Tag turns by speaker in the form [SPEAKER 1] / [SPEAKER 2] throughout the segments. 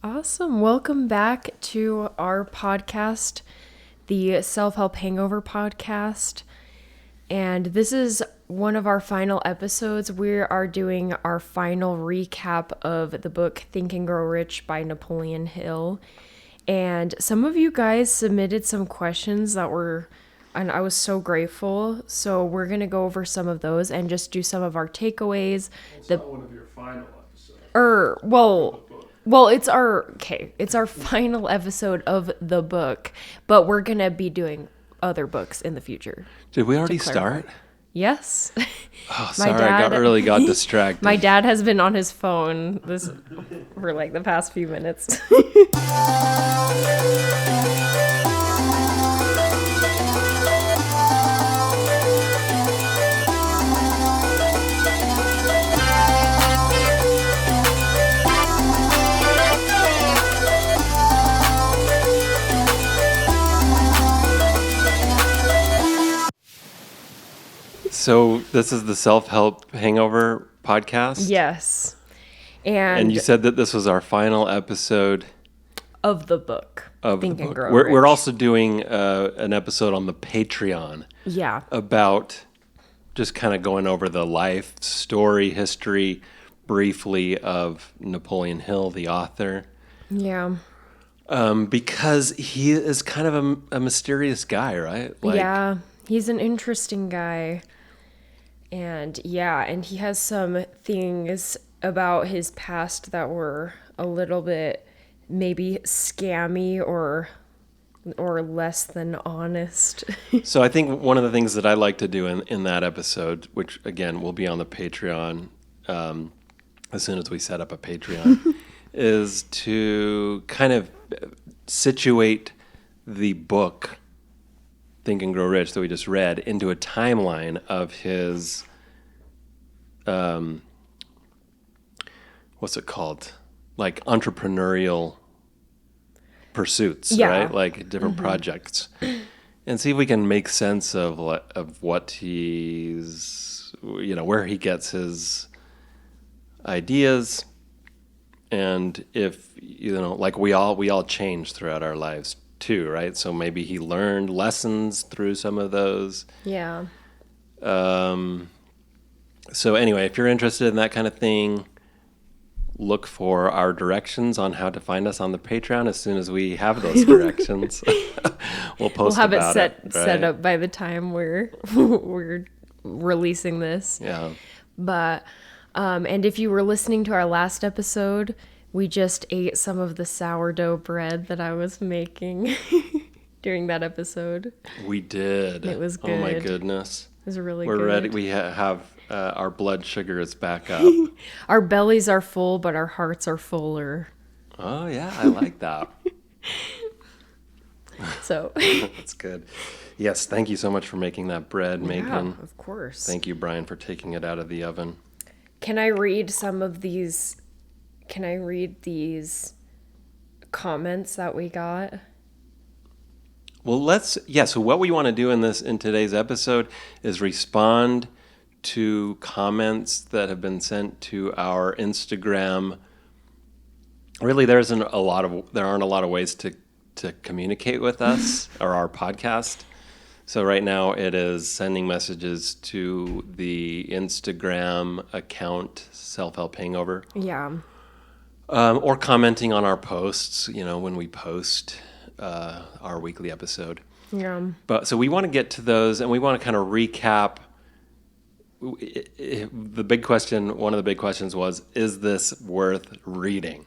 [SPEAKER 1] Awesome. Welcome back to our podcast, the Self-Help Hangover podcast. And this is one of our final episodes. We are doing our final recap of the book Think and Grow Rich by Napoleon Hill. And some of you guys submitted some questions and I was so grateful. So we're going to go over some of those and just do some of our takeaways.
[SPEAKER 2] It's not one of your final episodes.
[SPEAKER 1] It's our final episode of the book, but we're going to be doing other books in the future.
[SPEAKER 2] Did we already start?
[SPEAKER 1] Yes.
[SPEAKER 2] Oh, sorry, I got distracted.
[SPEAKER 1] My dad has been on his phone for like the past few minutes.
[SPEAKER 2] So this is the Self-Help Hangover podcast?
[SPEAKER 1] Yes.
[SPEAKER 2] And you said that this was our final episode
[SPEAKER 1] of the book.
[SPEAKER 2] Of
[SPEAKER 1] Think
[SPEAKER 2] the
[SPEAKER 1] and
[SPEAKER 2] book.
[SPEAKER 1] Grow
[SPEAKER 2] We're
[SPEAKER 1] Rich.
[SPEAKER 2] also doing an episode on the Patreon.
[SPEAKER 1] Yeah.
[SPEAKER 2] About just kind of going over the life story, history, briefly of Napoleon Hill, the author.
[SPEAKER 1] Yeah.
[SPEAKER 2] Because he is kind of a mysterious guy, right?
[SPEAKER 1] Yeah. He's an interesting guy. And he has some things about his past that were a little bit maybe scammy or less than honest.
[SPEAKER 2] So I think one of the things that I like to do in that episode, which again will be on the Patreon as soon as we set up a Patreon, is to kind of situate the book Think and Grow Rich that we just read into a timeline of his what's it called? Like entrepreneurial pursuits, right? Like different projects. And see if we can make sense of what he's, where he gets his ideas, and if like we all change throughout our lives too, right? So maybe he learned lessons through some of those.
[SPEAKER 1] Yeah.
[SPEAKER 2] So anyway, if you're interested in that kind of thing, look for our directions on how to find us on the Patreon. As soon as we have those directions, we'll post
[SPEAKER 1] We'll have
[SPEAKER 2] about
[SPEAKER 1] it set up by the time we're releasing this.
[SPEAKER 2] Yeah.
[SPEAKER 1] But and if you were listening to our last episode, we just ate some of the sourdough bread that I was making during that episode.
[SPEAKER 2] We did.
[SPEAKER 1] It was good.
[SPEAKER 2] Oh my goodness.
[SPEAKER 1] It was really
[SPEAKER 2] We're
[SPEAKER 1] good.
[SPEAKER 2] ready. We have our blood sugar is back up.
[SPEAKER 1] Our bellies are full, but our hearts are fuller.
[SPEAKER 2] Oh yeah, I like that.
[SPEAKER 1] So
[SPEAKER 2] That's good. Yes, thank you so much for making that bread, Megan.
[SPEAKER 1] Yeah, of course.
[SPEAKER 2] Thank you, Brian, for taking it out of the oven.
[SPEAKER 1] Can I read some of these? Can I read these comments that we got?
[SPEAKER 2] Well, so what we want to do in today's episode is respond to comments that have been sent to our Instagram. Really, there aren't a lot of ways to communicate with us or our podcast. So right now it is sending messages to the Instagram account Self-Help Hangover.
[SPEAKER 1] Yeah.
[SPEAKER 2] Or commenting on our posts, when we post our weekly episode.
[SPEAKER 1] Yeah.
[SPEAKER 2] But so we want to get to those, and we want to kind of recap. The big question, one of the big questions was, is this worth reading?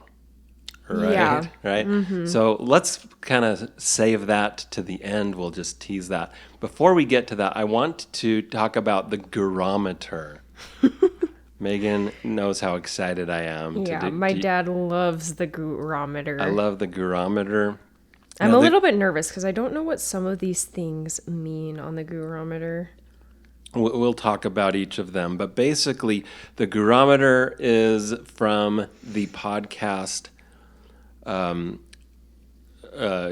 [SPEAKER 2] Right?
[SPEAKER 1] Yeah.
[SPEAKER 2] Right?
[SPEAKER 1] Mm-hmm.
[SPEAKER 2] So let's kind of save that to the end. We'll just tease that. Before we get to that, I want to talk about the gurometer. Megan knows how excited I am.
[SPEAKER 1] Yeah, my dad loves the gurometer.
[SPEAKER 2] I love the gurometer.
[SPEAKER 1] I'm a little bit nervous because I don't know what some of these things mean on the gurometer.
[SPEAKER 2] We'll talk about each of them. But basically, the gurometer is from the podcast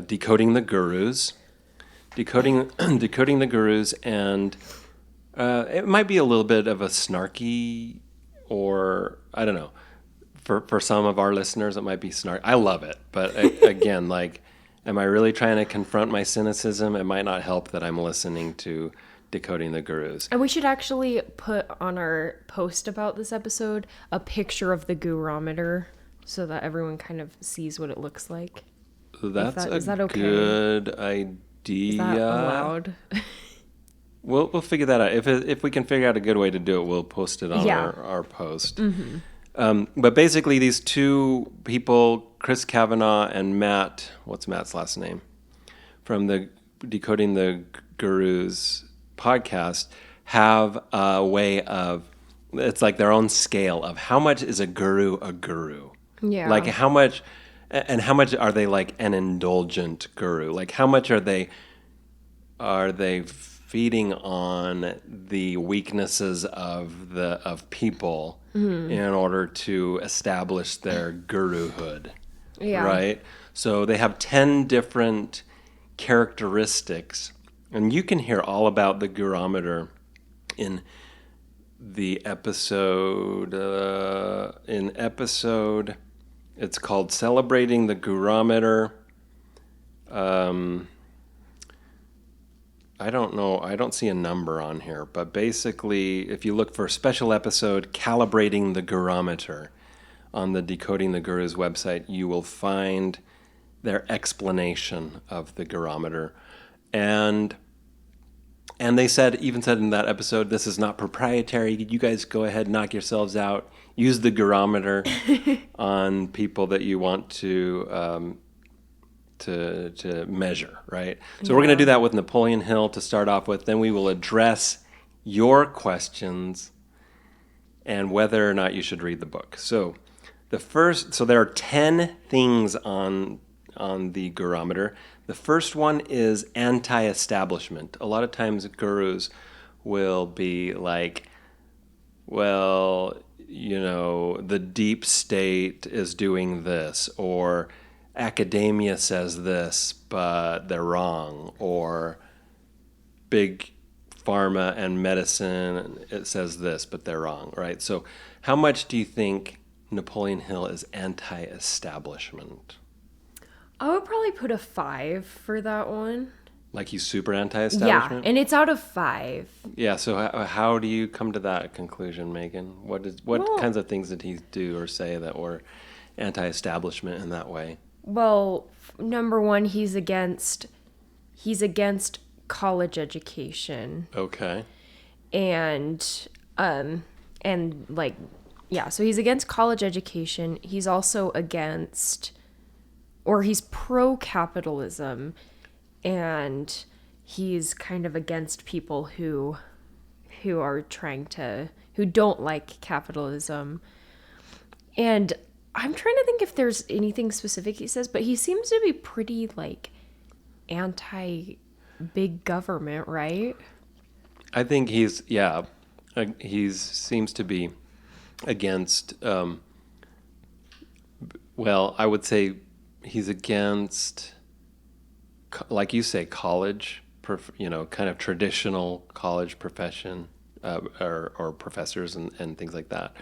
[SPEAKER 2] Decoding the Gurus. Decoding the Gurus, and it might be a little bit of a snarky, or I don't know, for some of our listeners, it might be snark. I love it, but again, like, am I really trying to confront my cynicism? It might not help that I'm listening to Decoding the Gurus.
[SPEAKER 1] And we should actually put on our post about this episode a picture of the gurometer so that everyone kind of sees what it looks like.
[SPEAKER 2] Is that
[SPEAKER 1] okay?
[SPEAKER 2] Good idea.
[SPEAKER 1] Is that allowed?
[SPEAKER 2] We'll figure that out. If we can figure out a good way to do it, we'll post it on our post.
[SPEAKER 1] Mm-hmm.
[SPEAKER 2] But basically, these two people, Chris Kavanaugh and Matt, what's Matt's last name? From the Decoding the Gurus podcast, have a way of, it's like their own scale of how much is a guru a guru.
[SPEAKER 1] Yeah.
[SPEAKER 2] Like how much are they like an indulgent guru? Like how much are they feeding on the weaknesses of people in order to establish their guruhood?
[SPEAKER 1] Yeah.
[SPEAKER 2] Right? So they have 10 different characteristics, and you can hear all about the gurometer in the episode it's called Celebrating the Gurometer. I don't know. I don't see a number on here, but basically, if you look for a special episode, Calibrating the Gurometer, on the Decoding the Gurus website, you will find their explanation of the gurometer. And they even said in that episode, this is not proprietary. You guys go ahead, knock yourselves out. Use the gurometer on people that you want to measure, right? So we're going to do that with Napoleon Hill to start off with. Then we will address your questions and whether or not you should read the book. So there are 10 things on the gurometer. The first one is anti-establishment. A lot of times gurus will be like, well, the deep state is doing this, or academia says this, but they're wrong, or big pharma and medicine, it says this, but they're wrong, right? So how much do you think Napoleon Hill is anti-establishment?
[SPEAKER 1] I would probably put a 5 for that one.
[SPEAKER 2] Like he's super anti-establishment?
[SPEAKER 1] Yeah, and it's out of 5.
[SPEAKER 2] Yeah, so how do you come to that conclusion, Megan? What kinds of things did he do or say that were anti-establishment in that way?
[SPEAKER 1] Well, number one, he's against college education.
[SPEAKER 2] Okay.
[SPEAKER 1] And like, yeah, so he's against college education. He's also he's pro-capitalism, and he's kind of against people who don't like capitalism. And I'm trying to think if there's anything specific he says, but he seems to be pretty like anti-big government, right?
[SPEAKER 2] I think he seems to be against, I would say he's against, like you say, college, kind of traditional college profession, or professors and things like that.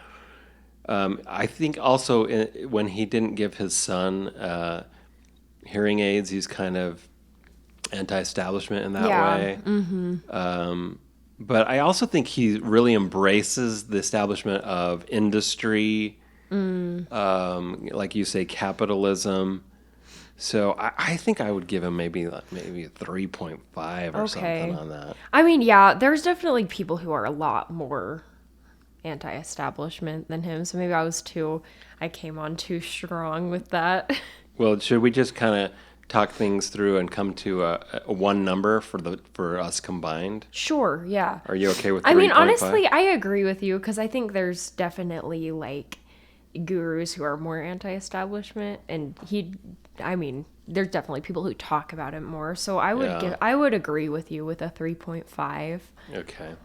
[SPEAKER 2] I think also when he didn't give his son hearing aids, he's kind of anti-establishment in that way. Mm-hmm. But I also think he really embraces the establishment of industry, like you say, capitalism. So I think I would give him maybe a 3.5 or something on that.
[SPEAKER 1] I mean, yeah, there's definitely people who are a lot more anti-establishment than him. So maybe I came on too strong with that.
[SPEAKER 2] Well, should we just kind of talk things through and come to a one number for us combined?
[SPEAKER 1] Sure, yeah.
[SPEAKER 2] Are you okay with 3.5?
[SPEAKER 1] I mean, honestly, I agree with you because I think there's definitely like gurus who are more anti-establishment, and there's definitely people who talk about it more. So I would agree with you with a 3.5.
[SPEAKER 2] Okay.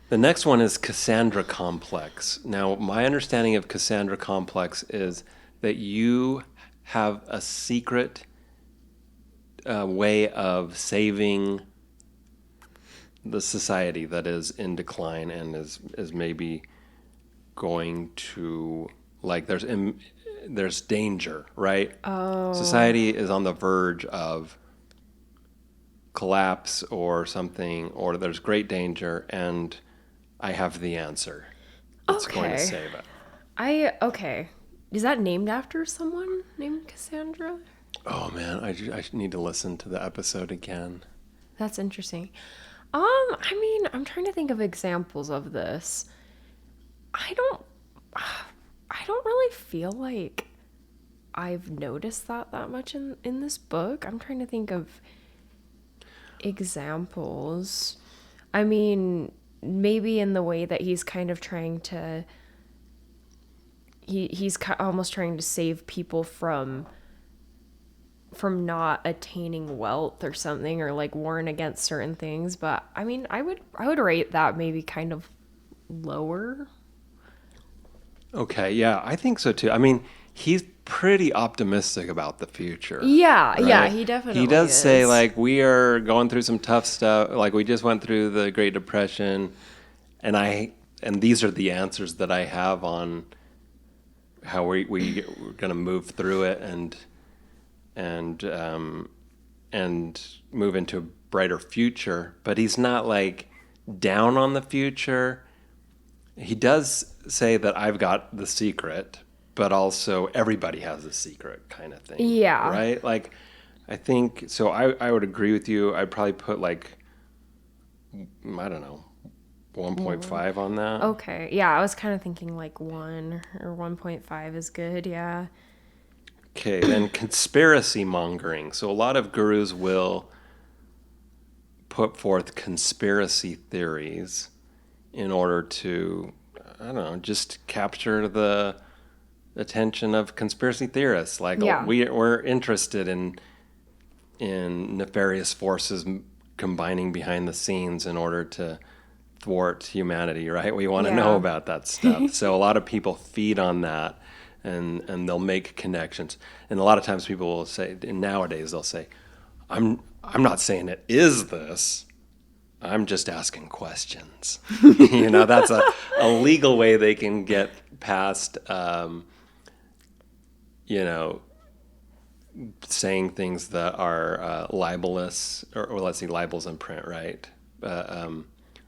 [SPEAKER 2] The next one is Cassandra complex. Now, my understanding of Cassandra complex is that you have a secret way of saving the society that is in decline and is maybe going to like there's danger, right?
[SPEAKER 1] Oh.
[SPEAKER 2] Society is on the verge of collapse or something, or there's great danger, and I have the answer that's going to save it.
[SPEAKER 1] Okay. Is that named after someone named Cassandra?
[SPEAKER 2] Oh man, I need to listen to the episode again.
[SPEAKER 1] That's interesting. I mean, I'm trying to think of examples of this. I don't really feel like I've noticed that much in this book. I'm trying to think of examples. I mean, maybe in the way that he's kind of trying to he's almost trying to save people from not attaining wealth or something, or like warn against certain things. But I mean, I would rate that maybe kind of lower.
[SPEAKER 2] Okay, yeah, I think so too. I mean, he's pretty optimistic about the future.
[SPEAKER 1] Yeah,
[SPEAKER 2] right?
[SPEAKER 1] yeah, he definitely
[SPEAKER 2] He does
[SPEAKER 1] is.
[SPEAKER 2] say, like, we are going through some tough stuff. Like, we just went through the Great Depression, and these are the answers that I have on how we're going to move through it and move into a brighter future. But he's not, like, down on the future. He does say that I've got the secret, but also everybody has a secret kind of thing.
[SPEAKER 1] Yeah.
[SPEAKER 2] Right? Like, I think, so I would agree with you. I'd probably put like, I don't know, 1.5 on that.
[SPEAKER 1] Okay. Yeah, I was kind of thinking like 1 or 1.5 is good. Yeah.
[SPEAKER 2] Okay, then conspiracy mongering. So a lot of gurus will put forth conspiracy theories in order to, I don't know, just capture the attention of conspiracy theorists. Like,
[SPEAKER 1] Yeah.
[SPEAKER 2] we're interested in nefarious forces combining behind the scenes in order to thwart humanity, right? We want to know about that stuff. So a lot of people feed on that, and they'll make connections. And a lot of times people will say, and nowadays they'll say, I'm not saying it is this. I'm just asking questions. That's a legal way they can get past, saying things that are libelous, or let's see, libels in print, right?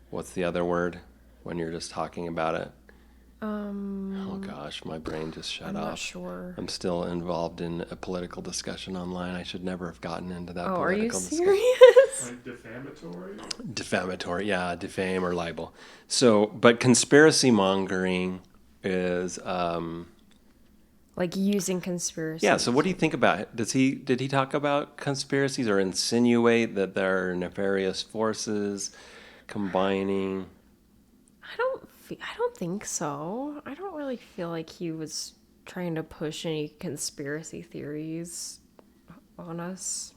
[SPEAKER 2] What's the other word when you're just talking about it? Oh gosh, my brain just shut off.
[SPEAKER 1] I'm not sure.
[SPEAKER 2] I'm still involved in a political discussion online. I should never have gotten into that
[SPEAKER 1] Are
[SPEAKER 2] political discussion.
[SPEAKER 1] you serious?
[SPEAKER 3] Like defamatory?
[SPEAKER 2] Defamatory, yeah, defame or libel. So, but conspiracy mongering is
[SPEAKER 1] like using conspiracy.
[SPEAKER 2] yeah. So, what do you think about it? Did he talk about conspiracies or insinuate that there are nefarious forces combining?
[SPEAKER 1] I don't think so. I don't really feel like he was trying to push any conspiracy theories on us.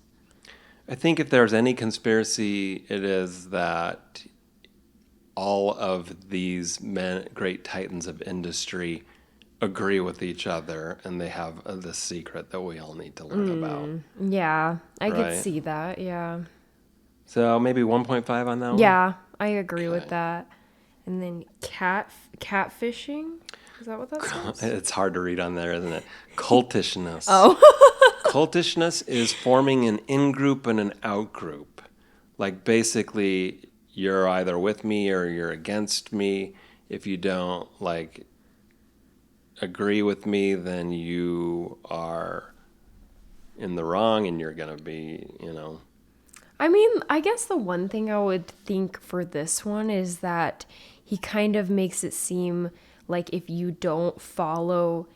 [SPEAKER 2] I think if there's any conspiracy, it is that all of these great titans of industry agree with each other, and they have this secret that we all need to learn about.
[SPEAKER 1] Yeah, I could
[SPEAKER 2] Right.
[SPEAKER 1] see that. Yeah.
[SPEAKER 2] So maybe 1.5 on that one?
[SPEAKER 1] Yeah, I agree with that. And then catfishing? Is that what that says?
[SPEAKER 2] It's hard to read on there, isn't it? Cultishness.
[SPEAKER 1] Oh.
[SPEAKER 2] Cultishness is forming an in-group and an out-group. Like, basically, you're either with me or you're against me. If you don't, like, agree with me, then you are in the wrong, and you're going to be,
[SPEAKER 1] I mean, I guess the one thing I would think for this one is that he kind of makes it seem like if you don't follow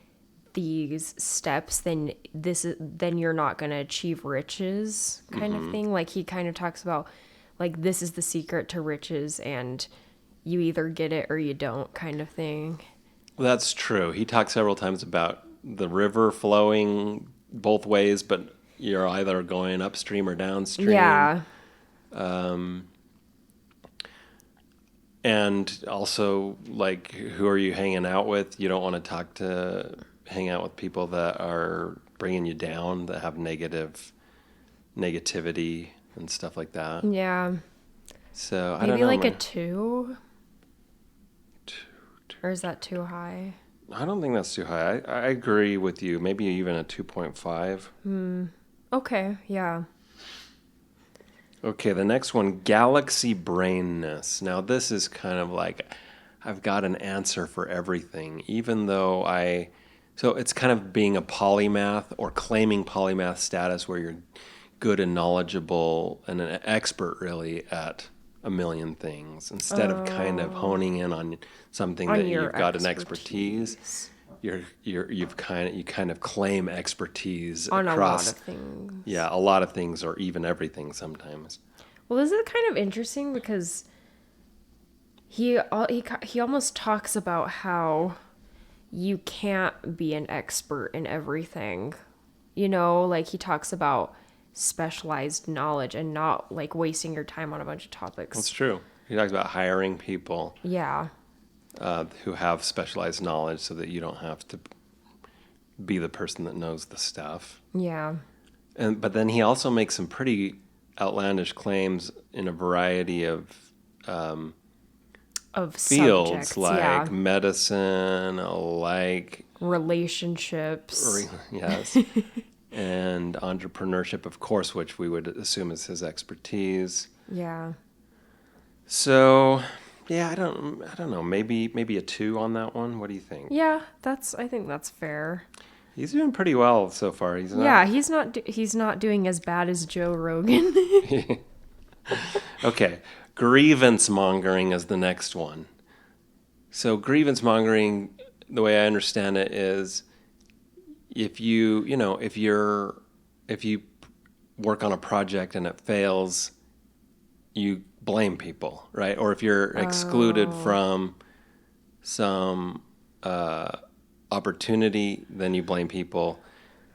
[SPEAKER 1] these steps, then you're not going to achieve riches kind of thing. Like, he kind of talks about, like, this is the secret to riches, and you either get it or you don't kind of thing.
[SPEAKER 2] Well, that's true. He talks several times about the river flowing both ways, but you're either going upstream or downstream.
[SPEAKER 1] Yeah.
[SPEAKER 2] And also, like, who are you hanging out with? You don't want to hang out with people that are bringing you down, that have negativity and stuff like that.
[SPEAKER 1] Yeah.
[SPEAKER 2] So I
[SPEAKER 1] Maybe
[SPEAKER 2] don't know.
[SPEAKER 1] like a 2? Or is that too high?
[SPEAKER 2] I don't think that's too high. I agree with you. Maybe even a 2.5.
[SPEAKER 1] Okay, yeah.
[SPEAKER 2] Okay, the next one, galaxy brainness. Now, this is kind of like I've got an answer for everything, even though so it's kind of being a polymath or claiming polymath status where you're good and knowledgeable and an expert really at a million things instead of kind of honing in on something
[SPEAKER 1] On
[SPEAKER 2] that
[SPEAKER 1] your
[SPEAKER 2] you've got an expertise. You kind of claim expertise
[SPEAKER 1] on
[SPEAKER 2] across
[SPEAKER 1] a lot of things.
[SPEAKER 2] Yeah, a lot of things or even everything sometimes.
[SPEAKER 1] Well, this is kind of interesting because he almost talks about how you can't be an expert in everything. You know, like he talks about specialized knowledge and not like wasting your time on a bunch of topics.
[SPEAKER 2] That's true. He talks about hiring people
[SPEAKER 1] Yeah.
[SPEAKER 2] who have specialized knowledge so that you don't have to be the person that knows the stuff.
[SPEAKER 1] Yeah.
[SPEAKER 2] But then he also makes some pretty outlandish claims in a variety of fields,
[SPEAKER 1] subjects,
[SPEAKER 2] like medicine, like
[SPEAKER 1] relationships.
[SPEAKER 2] Yes. And entrepreneurship, of course, which we would assume is his expertise.
[SPEAKER 1] Yeah.
[SPEAKER 2] So, yeah, I don't know. Maybe a 2 on that one. What do you think?
[SPEAKER 1] Yeah, I think that's fair.
[SPEAKER 2] He's doing pretty well so far. He's
[SPEAKER 1] not doing as bad as Joe Rogan.
[SPEAKER 2] Okay, grievance mongering is the next one. So grievance mongering, the way I understand it is, if you work on a project and it fails, you blame people, right? Or if you're excluded from some opportunity, then you blame people.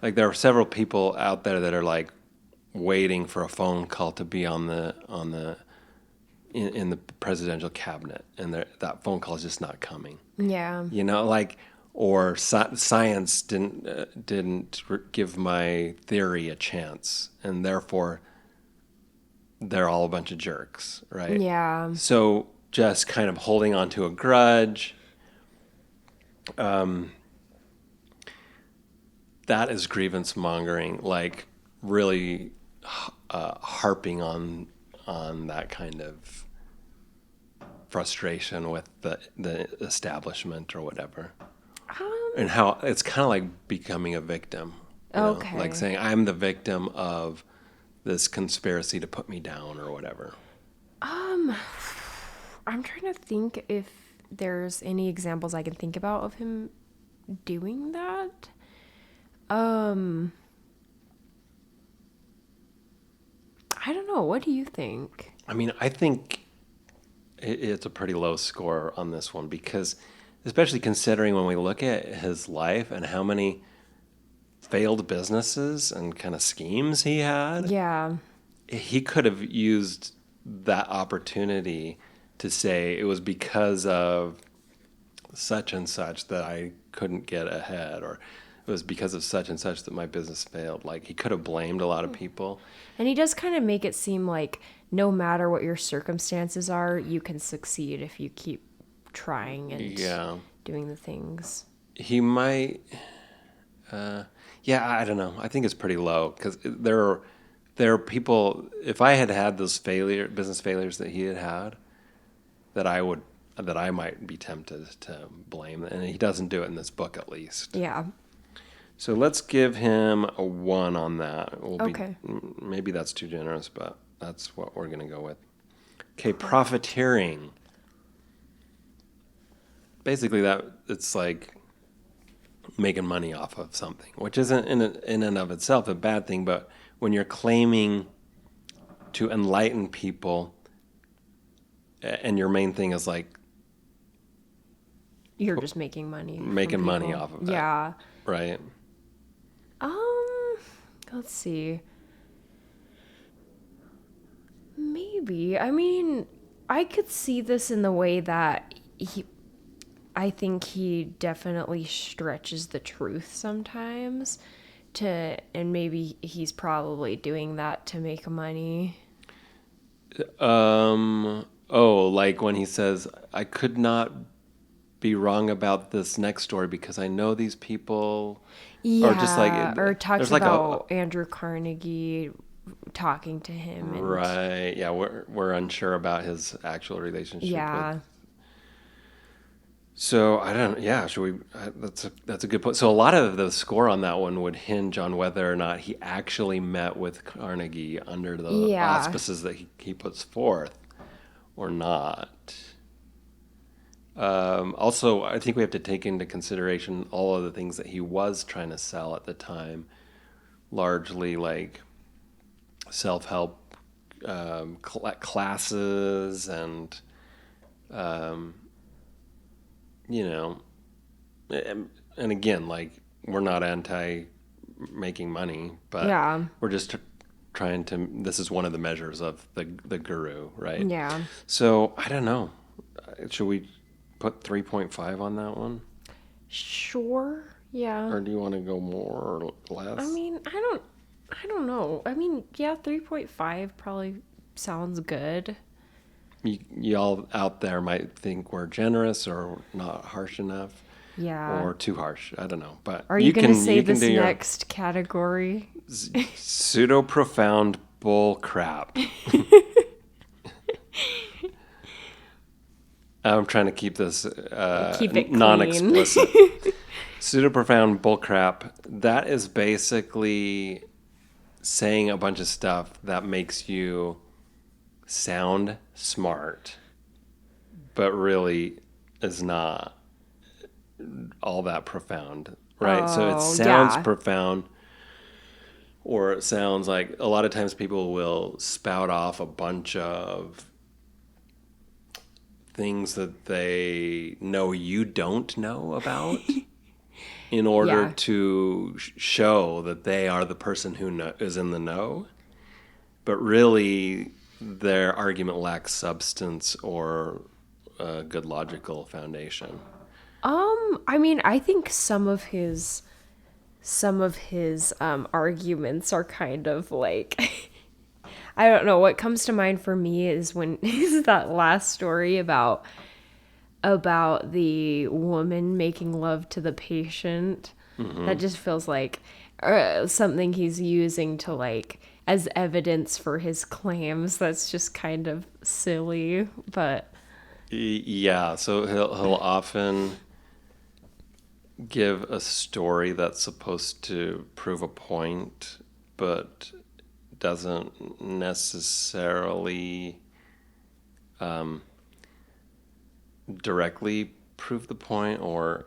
[SPEAKER 2] Like there are several people out there that are like waiting for a phone call to be in the presidential cabinet, and that phone call is just not coming.
[SPEAKER 1] Yeah.
[SPEAKER 2] You know, like, or science didn't give my theory a chance, and therefore they're all a bunch of jerks, right?
[SPEAKER 1] Yeah.
[SPEAKER 2] So just kind of holding on to a grudge, that is grievance mongering, like really harping on that kind of frustration with the establishment or whatever. And how it's kind of like becoming a victim.
[SPEAKER 1] Okay.
[SPEAKER 2] Like saying, I'm the victim of this conspiracy to put me down or whatever.
[SPEAKER 1] I'm trying to think if there's any examples I can think about of him doing that. I don't know. What do you think?
[SPEAKER 2] I mean, I think it's a pretty low score on this one because, especially considering when we look at his life and how many failed businesses and kind of schemes he had.
[SPEAKER 1] Yeah.
[SPEAKER 2] He could have used that opportunity to say it was because of such and such that I couldn't get ahead, or it was because of such and such that my business failed. Like he could have blamed a lot of people.
[SPEAKER 1] And he does kind of make it seem like no matter what your circumstances are, you can succeed if you keep trying and doing the things.
[SPEAKER 2] He might, I don't know. I think it's pretty low because there are people. If I had those business failures that he had, that I might be tempted to blame, and he doesn't do it in this book, at least.
[SPEAKER 1] Yeah.
[SPEAKER 2] So let's give him a 1 on that.
[SPEAKER 1] Okay.
[SPEAKER 2] Maybe that's too generous, but that's what we're going to go with. Okay, profiteering. Basically, it's like making money off of something, which isn't in and of itself a bad thing, but when you're claiming to enlighten people and your main thing is like...
[SPEAKER 1] You're just making money.
[SPEAKER 2] Making money off of it.
[SPEAKER 1] Yeah.
[SPEAKER 2] Right.
[SPEAKER 1] Let's see. Maybe. I mean, I could see this in the way that I think he definitely stretches the truth sometimes and maybe he's probably doing that to make money.
[SPEAKER 2] Like when he says, I could not be wrong about this next story because I know these people.
[SPEAKER 1] Yeah,
[SPEAKER 2] Or just like
[SPEAKER 1] or talks
[SPEAKER 2] there's like
[SPEAKER 1] about Andrew Carnegie talking to him. And,
[SPEAKER 2] right. Yeah, we're unsure about his actual relationship
[SPEAKER 1] yeah.
[SPEAKER 2] with. So I don't. Yeah, should we? That's a good point. So a lot of the score on that one would hinge on whether or not he actually met with Carnegie under the
[SPEAKER 1] Yeah.
[SPEAKER 2] auspices that he puts forth, or not. Also, I think we have to take into consideration all of the things that he was trying to sell at the time, largely like self-help classes and you know, and again, like we're not anti making money, but
[SPEAKER 1] Yeah.
[SPEAKER 2] we're just trying to. This is one of the measures of the guru, right?
[SPEAKER 1] Yeah.
[SPEAKER 2] So I don't know. Should we put 3.5 on that one,
[SPEAKER 1] Sure. Yeah.
[SPEAKER 2] or do you want to go more or less?
[SPEAKER 1] I mean, I don't know. I mean, yeah, 3.5 probably sounds good.
[SPEAKER 2] Y'all out there might think we're generous or not harsh enough.
[SPEAKER 1] Yeah.
[SPEAKER 2] Or too harsh. I don't know. But
[SPEAKER 1] Are you going to say this next category?
[SPEAKER 2] Pseudo profound bull crap. I'm trying to keep this
[SPEAKER 1] Keep it
[SPEAKER 2] non-explicit. Pseudo profound bull crap. That is basically saying a bunch of stuff that makes you sound smart, but really is not all that profound, right? So it sounds profound, or it sounds like a lot of times people will spout off a bunch of things that they know you don't know about in order to show that they are the person who is in the know. But really, their argument lacks substance or a good logical foundation.
[SPEAKER 1] I mean, I think some of his arguments are kind of like I don't know, what comes to mind for me is that last story about the woman making love to the patient. Mm-hmm. That just feels like something he's using to like as evidence for his claims. That's just kind of silly, but
[SPEAKER 2] yeah, so he'll often give a story that's supposed to prove a point, but doesn't necessarily directly prove the point, or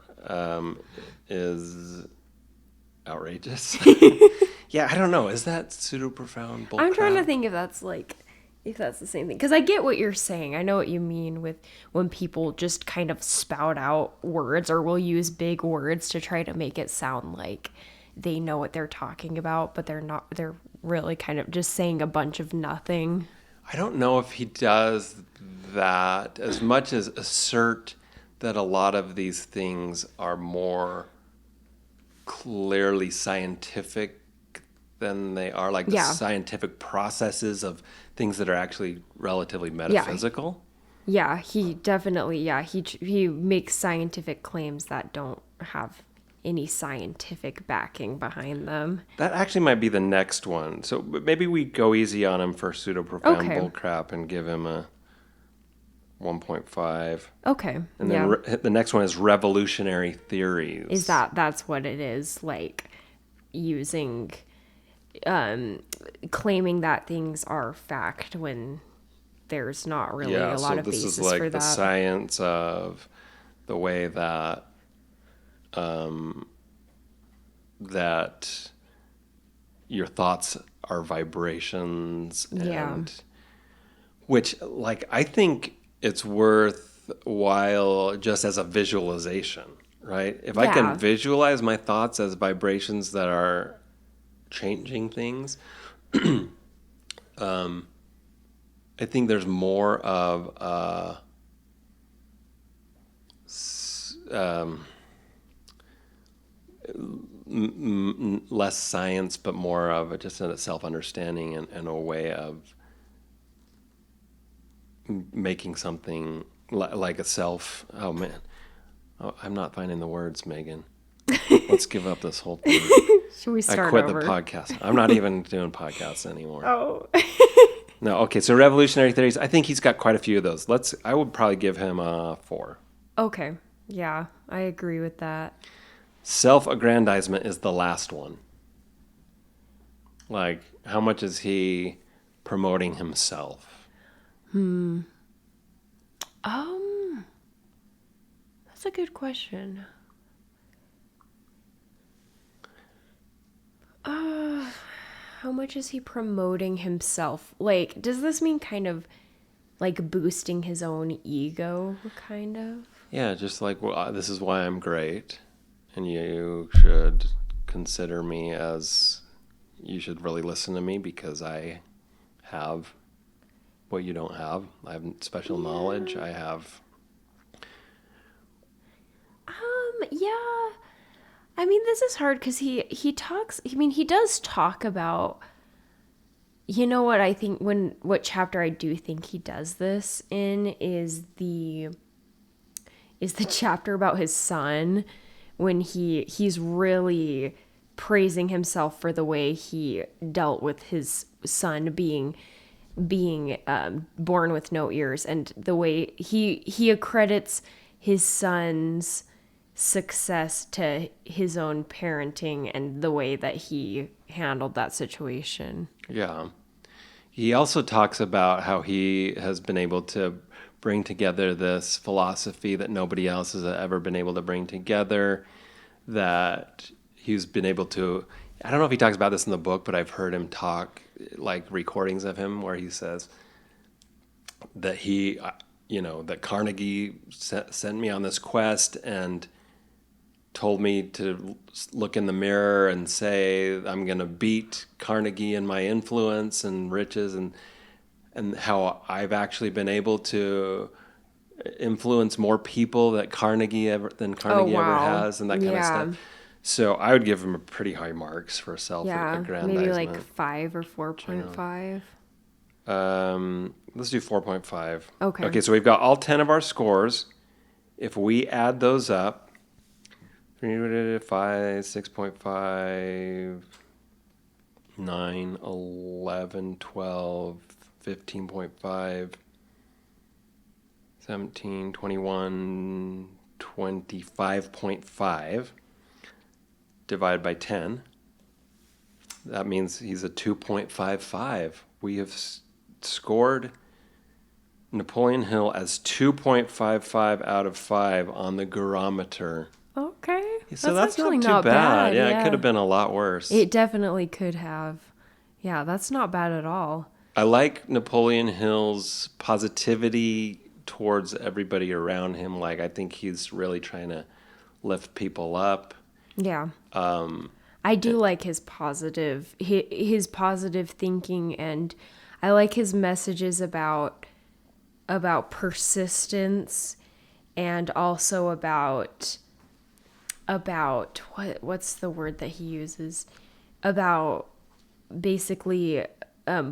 [SPEAKER 2] is outrageous. Yeah, I don't know. Is that pseudo profound bullcrap?
[SPEAKER 1] I'm trying to think if that's the same thing. Because I get what you're saying. I know what you mean with when people just kind of spout out words or will use big words to try to make it sound like they know what they're talking about, but they're not. They're really kind of just saying a bunch of nothing.
[SPEAKER 2] I don't know if he does that as much as assert that a lot of these things are more clearly scientific than they are like the scientific processes of things that are actually relatively metaphysical.
[SPEAKER 1] Yeah, he definitely, he makes scientific claims that don't have any scientific backing behind them.
[SPEAKER 2] That actually might be the next one. So maybe we go easy on him for pseudo-profound bullcrap and give him a 1.5.
[SPEAKER 1] Okay.
[SPEAKER 2] And then the next one is revolutionary theories.
[SPEAKER 1] Is that's what it is, like using claiming that things are fact when there's not really a lot of basis for that. Yeah, so this is like
[SPEAKER 2] the science of the way that that your thoughts are vibrations, and which, like, I think it's worthwhile just as a visualization, right? If I can visualize my thoughts as vibrations that are changing things, I think there's more of less science, but more of just a self-understanding and a way of making something like a self. Oh man, Oh, I'm not finding the words, Megan. Let's give up this whole thing.
[SPEAKER 1] Should we start
[SPEAKER 2] I quit
[SPEAKER 1] over?
[SPEAKER 2] the podcast. I'm not even doing podcasts anymore.
[SPEAKER 1] Oh.
[SPEAKER 2] No, okay. So revolutionary theories. I think he's got quite a few of those. I would probably give him a 4.
[SPEAKER 1] Okay. Yeah, I agree with that.
[SPEAKER 2] Self-aggrandizement is the last one. Like, how much is he promoting himself?
[SPEAKER 1] That's a good question. How much is he promoting himself? Like, does this mean kind of like boosting his own ego, kind of?
[SPEAKER 2] Yeah, just like, well, this is why I'm great, and you should consider me as, you should really listen to me because I have what you don't have. I have special knowledge. I have...
[SPEAKER 1] Yeah. I mean, this is hard because he talks, I mean, he does talk about, you know what I think, what chapter I do think he does this in is the chapter about his son, when he's really praising himself for the way he dealt with his son being born with no ears, and the way he accredits his son's success to his own parenting and the way that he handled that situation.
[SPEAKER 2] Yeah. He also talks about how he has been able to bring together this philosophy that nobody else has ever been able to bring together, that he's been able to... I don't know if he talks about this in the book, but I've heard him talk, like recordings of him where he says that he, that Carnegie sent me on this quest and told me to look in the mirror and say, I'm going to beat Carnegie in my influence and riches, and how I've actually been able to influence more people than Carnegie ever has, and that kind of stuff. So I would give him a pretty high marks for self-aggrandizement.
[SPEAKER 1] Maybe like 5 or 4.5.
[SPEAKER 2] Let's do 4.5.
[SPEAKER 1] Okay.
[SPEAKER 2] Okay, so we've got all 10 of our scores. If we add those up, 5, 6.5, 9, 11, 12, 15.5, 17, 21, 25.5 divided by 10. That means he's a 2.55. We have scored Napoleon Hill as 2.55 out of 5 on the gurometer.
[SPEAKER 1] Okay.
[SPEAKER 2] So that's not too bad. Yeah, it could have been a lot worse.
[SPEAKER 1] It definitely could have. Yeah, that's not bad at all.
[SPEAKER 2] I like Napoleon Hill's positivity towards everybody around him. Like, I think he's really trying to lift people up.
[SPEAKER 1] Yeah. I do like his positive thinking, and I like his messages about persistence, and also about what's the word that he uses, about basically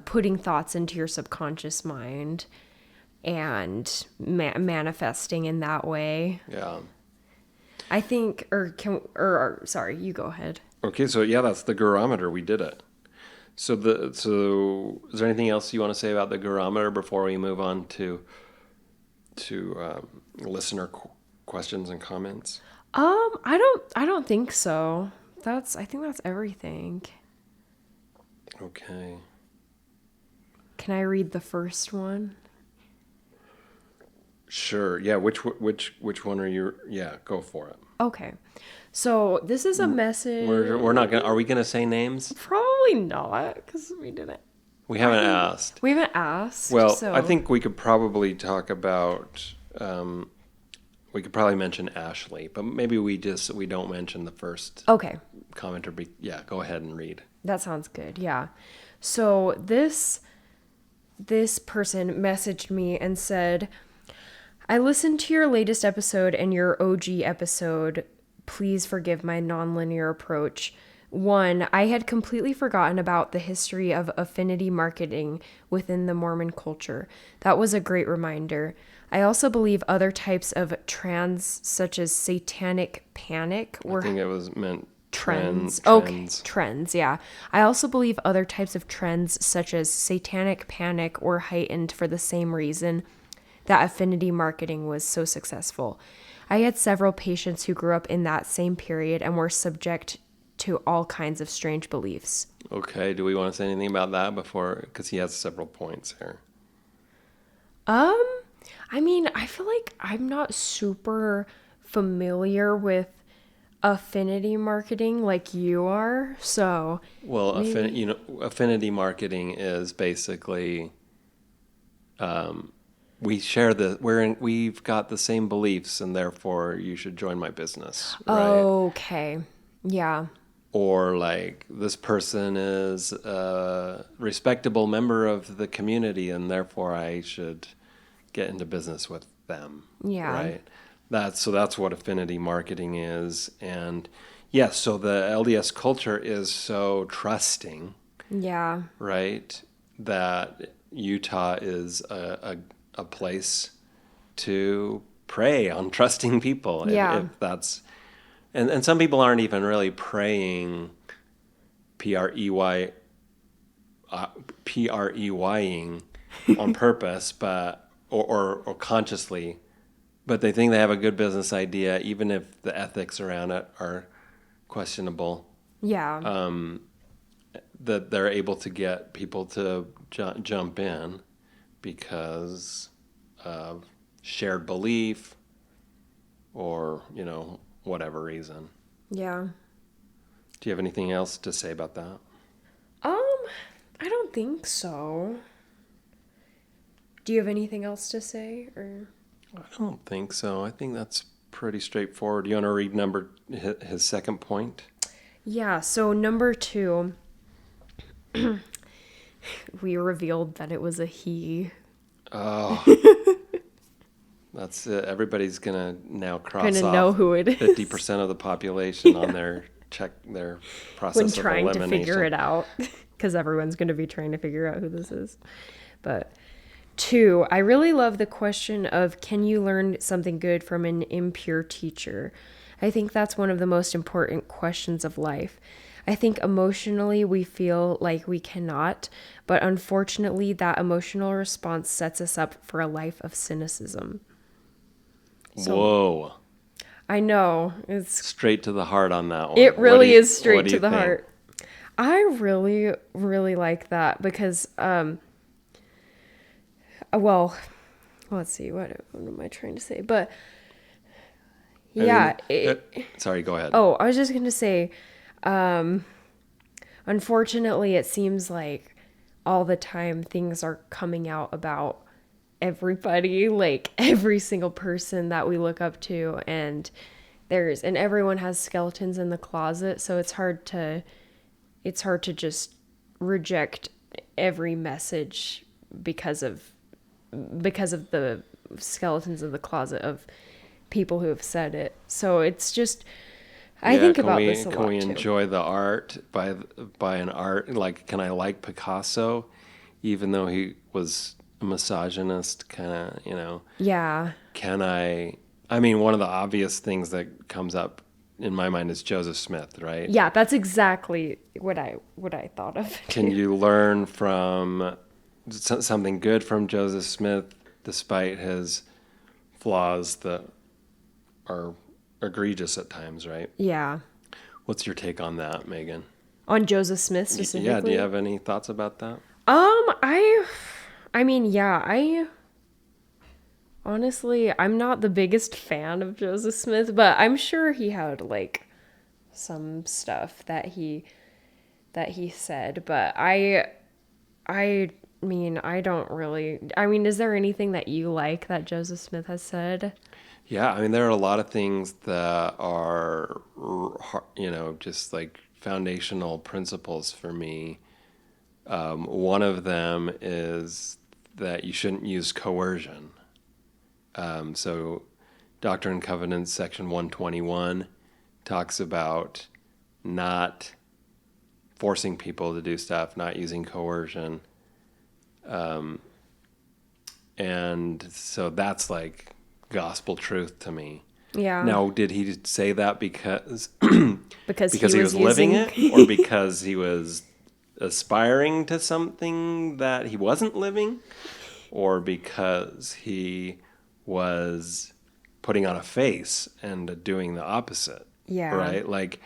[SPEAKER 1] putting thoughts into your subconscious mind and manifesting in that way.
[SPEAKER 2] Yeah.
[SPEAKER 1] I think, sorry, you go ahead.
[SPEAKER 2] Okay, so yeah, that's the gurometer. We did it. So is there anything else you want to say about the gurometer before we move on to listener questions and comments?
[SPEAKER 1] I don't think so. I think that's everything.
[SPEAKER 2] Okay.
[SPEAKER 1] Can I read the first one?
[SPEAKER 2] Sure. Yeah. Which one are you? Yeah. Go for it.
[SPEAKER 1] Okay. So this is a message.
[SPEAKER 2] We're not gonna. Are we gonna say names?
[SPEAKER 1] Probably not, because we didn't.
[SPEAKER 2] We haven't asked.
[SPEAKER 1] We haven't asked.
[SPEAKER 2] Well,
[SPEAKER 1] so.
[SPEAKER 2] I think we could probably talk about. We could probably mention Ashley, but maybe we don't mention the first.
[SPEAKER 1] Okay.
[SPEAKER 2] Commenter. Yeah. Go ahead and read.
[SPEAKER 1] That sounds good. Yeah. So this person messaged me and said, I listened to your latest episode and your OG episode. Please forgive my nonlinear approach. 1, I had completely forgotten about the history of affinity marketing within the Mormon culture. That was a great reminder. I also believe other types of trends, such as satanic panic,
[SPEAKER 2] I think it was meant
[SPEAKER 1] trends.
[SPEAKER 2] trends.
[SPEAKER 1] Okay, trends, yeah. I also believe other types of trends, such as satanic panic, were heightened for the same reason that affinity marketing was so successful. I had several patients who grew up in that same period and were subject to all kinds of strange beliefs.
[SPEAKER 2] Okay, do we want to say anything about that before? Because he has several points here.
[SPEAKER 1] I mean, I feel like I'm not super familiar with affinity marketing like you are, so
[SPEAKER 2] Well,
[SPEAKER 1] maybe.
[SPEAKER 2] affinity marketing is basically we've got the same beliefs, and therefore you should join my business, right?
[SPEAKER 1] Okay. Yeah.
[SPEAKER 2] Or like this person is a respectable member of the community, and therefore I should get into business with them,
[SPEAKER 1] Yeah.
[SPEAKER 2] right? That's what affinity marketing is. And yes, so the LDS culture is so trusting,
[SPEAKER 1] Yeah.
[SPEAKER 2] right? That Utah is a place to prey on trusting people.
[SPEAKER 1] Yeah.
[SPEAKER 2] If that's and some people aren't even really praying P-R-E-Y P-R-E-Y-ing on purpose, but or consciously, but they think they have a good business idea, even if the ethics around it are questionable.
[SPEAKER 1] Yeah.
[SPEAKER 2] That they're able to get people to jump in because of shared belief or whatever reason.
[SPEAKER 1] Yeah.
[SPEAKER 2] Do you have anything else to say about that?
[SPEAKER 1] I don't think so. Do you have anything else to say or
[SPEAKER 2] I don't think so. I think that's pretty straightforward. Do you want to read his second point?
[SPEAKER 1] Yeah, so number 2, we revealed that it was a he.
[SPEAKER 2] Oh, that's it. Everybody's gonna now cross
[SPEAKER 1] Gonna know
[SPEAKER 2] off
[SPEAKER 1] who it is
[SPEAKER 2] 50% of the population on their
[SPEAKER 1] when
[SPEAKER 2] process of
[SPEAKER 1] trying to figure
[SPEAKER 2] elimination.
[SPEAKER 1] it out, because everyone's going to be trying to figure out who this is. But 2, I really love the question of, can you learn something good from an impure teacher? I think that's one of the most important questions of life. I think emotionally we feel like we cannot, but unfortunately that emotional response sets us up for a life of cynicism. So,
[SPEAKER 2] Whoa.
[SPEAKER 1] I know it's
[SPEAKER 2] Straight to the heart on that one.
[SPEAKER 1] it really is straight
[SPEAKER 2] what do
[SPEAKER 1] to
[SPEAKER 2] you
[SPEAKER 1] the
[SPEAKER 2] think?
[SPEAKER 1] heart. I really really like that because well, let's see, what am I trying to say? But yeah,
[SPEAKER 2] Sorry, go ahead.
[SPEAKER 1] oh, I was just going to say unfortunately it seems like all the time things are coming out about everybody, like every single person that we look up to, and everyone has skeletons in the closet, so it's hard to just reject every message because of the skeletons in the closet of people who have said it. So it's just I think about this a lot
[SPEAKER 2] Can we
[SPEAKER 1] too.
[SPEAKER 2] enjoy the art by an art, like, can I like Picasso even though he was a misogynist, kind of,
[SPEAKER 1] Yeah.
[SPEAKER 2] can I mean, one of the obvious things that comes up in my mind is Joseph Smith, right?
[SPEAKER 1] Yeah, that's exactly what I thought of.
[SPEAKER 2] Can you learn from something good from Joseph Smith despite his flaws that are egregious at times, right?
[SPEAKER 1] Yeah.
[SPEAKER 2] What's your take on that, Megan?
[SPEAKER 1] On Joseph Smith
[SPEAKER 2] Yeah, do you
[SPEAKER 1] specifically?
[SPEAKER 2] have any thoughts about that?
[SPEAKER 1] I mean, yeah, I honestly, I'm not the biggest fan of Joseph Smith, but I'm sure he had like some stuff that he said, but I mean, I don't really. I mean, is there anything that you like that Joseph Smith has said?
[SPEAKER 2] Yeah, I mean, there are a lot of things that are, just like foundational principles for me. One of them is that you shouldn't use coercion. So, Doctrine and Covenants, section 121, talks about not forcing people to do stuff, not using coercion. And so that's like gospel truth to me.
[SPEAKER 1] Yeah.
[SPEAKER 2] Now, did he say that because
[SPEAKER 1] because
[SPEAKER 2] he was living it, or because he was aspiring to something that he wasn't living, or because he was putting on a face and doing the opposite?
[SPEAKER 1] Yeah.
[SPEAKER 2] Right? Like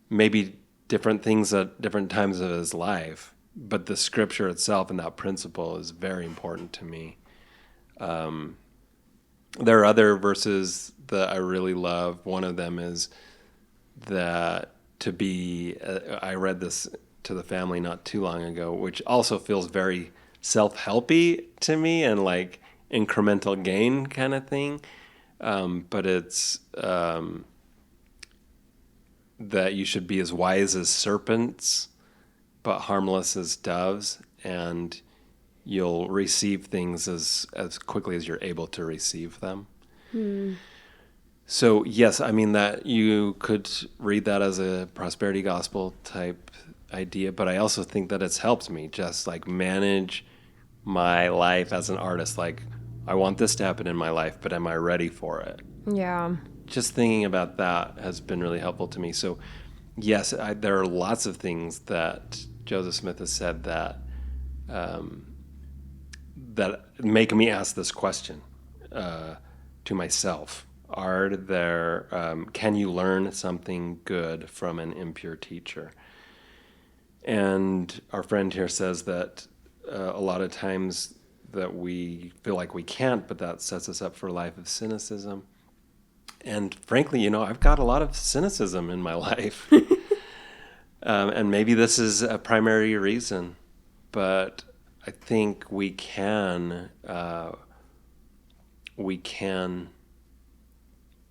[SPEAKER 2] maybe different things at different times of his life, but the scripture itself and that principle is very important to me. There are other verses that I really love. One of them is that I read this to the family not too long ago, which also feels very self-helpy to me and like incremental gain kind of thing. But it's that you should be as wise as serpents, but harmless as doves, and you'll receive things as quickly as you're able to receive them. So yes, I mean that you could read that as a prosperity gospel type idea, but I also think that it's helped me just like manage my life as an artist. Like, I want this to happen in my life, but am I ready for it?
[SPEAKER 1] Yeah.
[SPEAKER 2] Just thinking about that has been really helpful to me. So yes, there are lots of things that Joseph Smith has said that that make me ask this question to myself. Can you learn something good from an impure teacher? And our friend here says that a lot of times that we feel like we can't, but that sets us up for a life of cynicism. And frankly, I've got a lot of cynicism in my life. And maybe this is a primary reason, but I think we can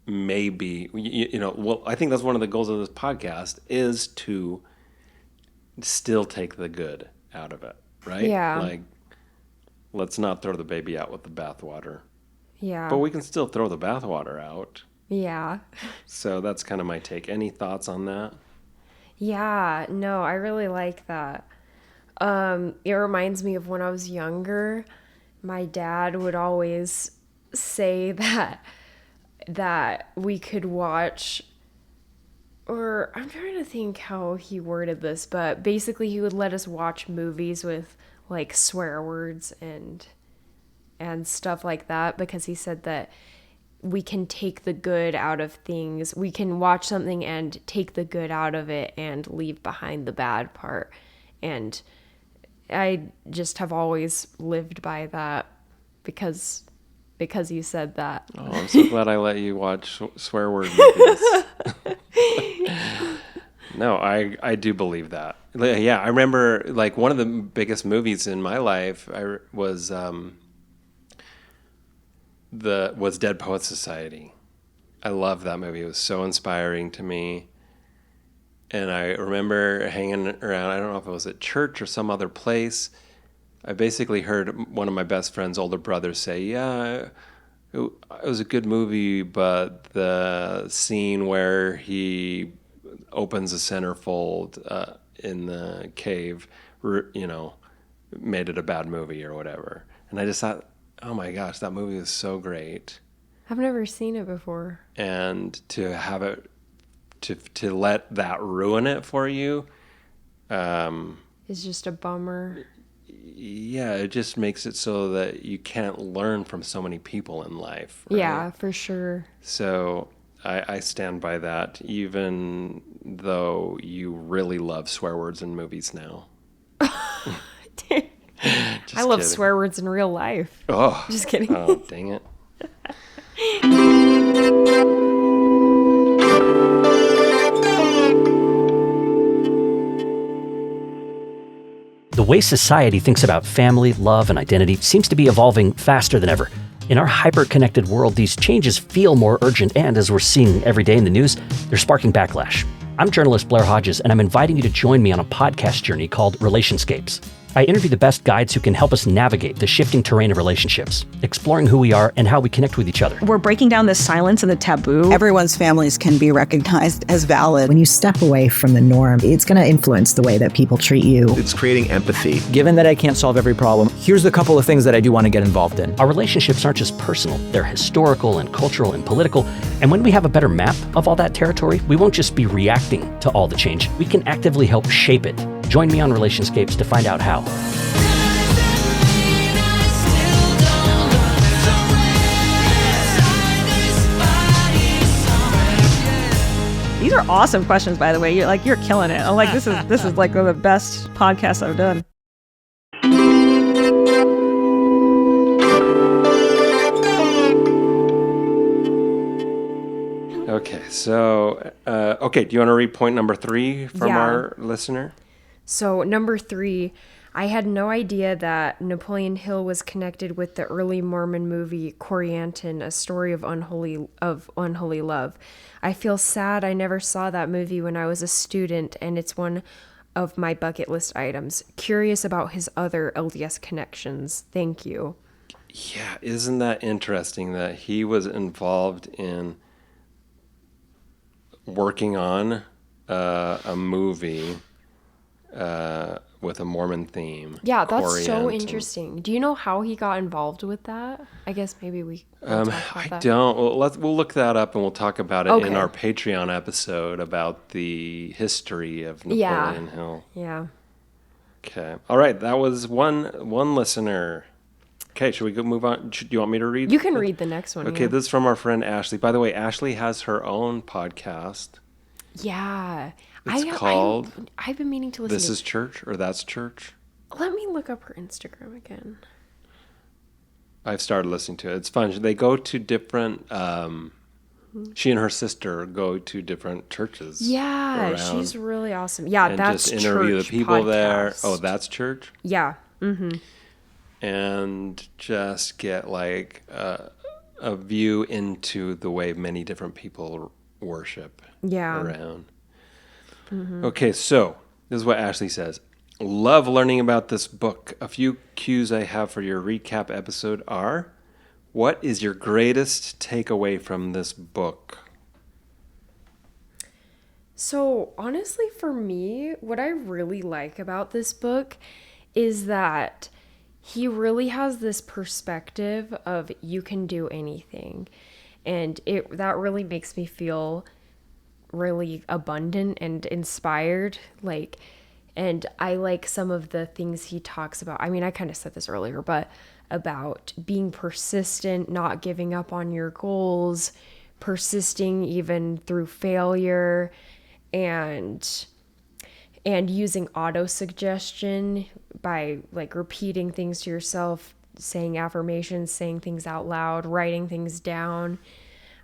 [SPEAKER 2] maybe, I think that's one of the goals of this podcast is to still take the good out of it, right?
[SPEAKER 1] Yeah.
[SPEAKER 2] Like, let's not throw the baby out with the bathwater.
[SPEAKER 1] Yeah.
[SPEAKER 2] But we can still throw the bathwater out.
[SPEAKER 1] Yeah.
[SPEAKER 2] So that's kind of my take. Any thoughts on that?
[SPEAKER 1] Yeah, no, I really like that. It reminds me of when I was younger, my dad would always say that we could watch, or I'm trying to think how he worded this, but basically he would let us watch movies with like swear words and stuff like that, because he said that we can take the good out of things. We can watch something and take the good out of it and leave behind the bad part. And I just have always lived by that because you said that.
[SPEAKER 2] Oh, I'm so glad I let you watch swear word movies. No, I do believe that. Yeah, I remember like one of the biggest movies in my life was Dead Poets Society. I love that movie. It was so inspiring to me. And I remember hanging around, I don't know if it was at church or some other place. I basically heard one of my best friend's older brothers say, yeah, it was a good movie, but the scene where he opens a centerfold in the cave, made it a bad movie or whatever. And I just thought, oh my gosh, that movie is so great.
[SPEAKER 1] I've never seen it before.
[SPEAKER 2] And to have it, to let that ruin it for you,
[SPEAKER 1] is just a bummer.
[SPEAKER 2] Yeah, it just makes it so that you can't learn from so many people in life. Right?
[SPEAKER 1] Yeah, for sure.
[SPEAKER 2] So I stand by that, even though you really love swear words in movies now.
[SPEAKER 1] I love swear words in real life.
[SPEAKER 2] Oh,
[SPEAKER 1] just kidding.
[SPEAKER 2] Oh, dang it.
[SPEAKER 3] The way society thinks about family, love, and identity seems to be evolving faster than ever. In our hyper-connected world, these changes feel more urgent, and as we're seeing every day in the news, they're sparking backlash. I'm journalist Blair Hodges, and I'm inviting you to join me on a podcast journey called Relationscapes. I interview the best guides who can help us navigate the shifting terrain of relationships, exploring who we are and how we connect with each other.
[SPEAKER 4] We're breaking down the silence and the taboo.
[SPEAKER 5] Everyone's families can be recognized as valid.
[SPEAKER 6] When you step away from the norm, it's going to influence the way that people treat you.
[SPEAKER 7] It's creating empathy.
[SPEAKER 8] Given that I can't solve every problem, here's a couple of things that I do want to get involved in.
[SPEAKER 3] Our relationships aren't just personal, they're historical and cultural and political. And when we have a better map of all that territory, we won't just be reacting to all the change. We can actively help shape it. Join me on Relationscapes to find out how.
[SPEAKER 4] These are awesome questions, by the way. You're killing it. I'm like, this is like one of the best podcasts I've done.
[SPEAKER 2] Okay, so, do you want to read point number 3 from our listener?
[SPEAKER 1] So, number 3, I had no idea that Napoleon Hill was connected with the early Mormon movie Corianton, A Story of Unholy Love. I feel sad I never saw that movie when I was a student, and it's one of my bucket list items. Curious about his other LDS connections. Thank you.
[SPEAKER 2] Yeah, isn't that interesting that he was involved in working on a movie with a Mormon theme?
[SPEAKER 1] Yeah, that's so
[SPEAKER 2] Corianton.
[SPEAKER 1] interesting. Do you know how he got involved with that? I guess maybe we can talk about
[SPEAKER 2] I
[SPEAKER 1] that.
[SPEAKER 2] don't. Well, we'll look that up and we'll talk about it in
[SPEAKER 1] Okay.
[SPEAKER 2] our Patreon episode about the history of Napoleon Hill.
[SPEAKER 1] Yeah.
[SPEAKER 2] Okay. All right. That was one listener. Okay. Should we go move on? Do you want me to read?
[SPEAKER 1] You can read the next one.
[SPEAKER 2] Okay.
[SPEAKER 1] Yeah.
[SPEAKER 2] This is from our friend Ashley. By the way, Ashley has her own podcast.
[SPEAKER 1] Yeah.
[SPEAKER 2] It's called
[SPEAKER 1] I've been meaning to listen
[SPEAKER 2] This
[SPEAKER 1] to
[SPEAKER 2] is Church or That's Church.
[SPEAKER 1] Let me look up her Instagram again.
[SPEAKER 2] I've started listening to it. It's fun. They go to different. She and her sister go to different churches.
[SPEAKER 1] Yeah,
[SPEAKER 2] around
[SPEAKER 1] she's really awesome. Yeah,
[SPEAKER 2] and
[SPEAKER 1] that's
[SPEAKER 2] just interview
[SPEAKER 1] church
[SPEAKER 2] the people there.
[SPEAKER 1] podcast.
[SPEAKER 2] Oh, that's church.
[SPEAKER 1] Yeah.
[SPEAKER 2] And just get like a view into the way many different people worship
[SPEAKER 1] Yeah.
[SPEAKER 2] around. Okay, so this is what Ashley says. Love learning about this book. A few cues I have for your recap episode are: what is your greatest takeaway from this book?
[SPEAKER 1] So, honestly, for me, what I really like about this book is that he really has this perspective of you can do anything. And that really makes me feel really abundant and inspired. And I like some of the things he talks about. I mean, I kind of said this earlier, but about being persistent, not giving up on your goals, persisting even through failure, and using auto-suggestion by like repeating things to yourself, saying affirmations, saying things out loud, writing things down.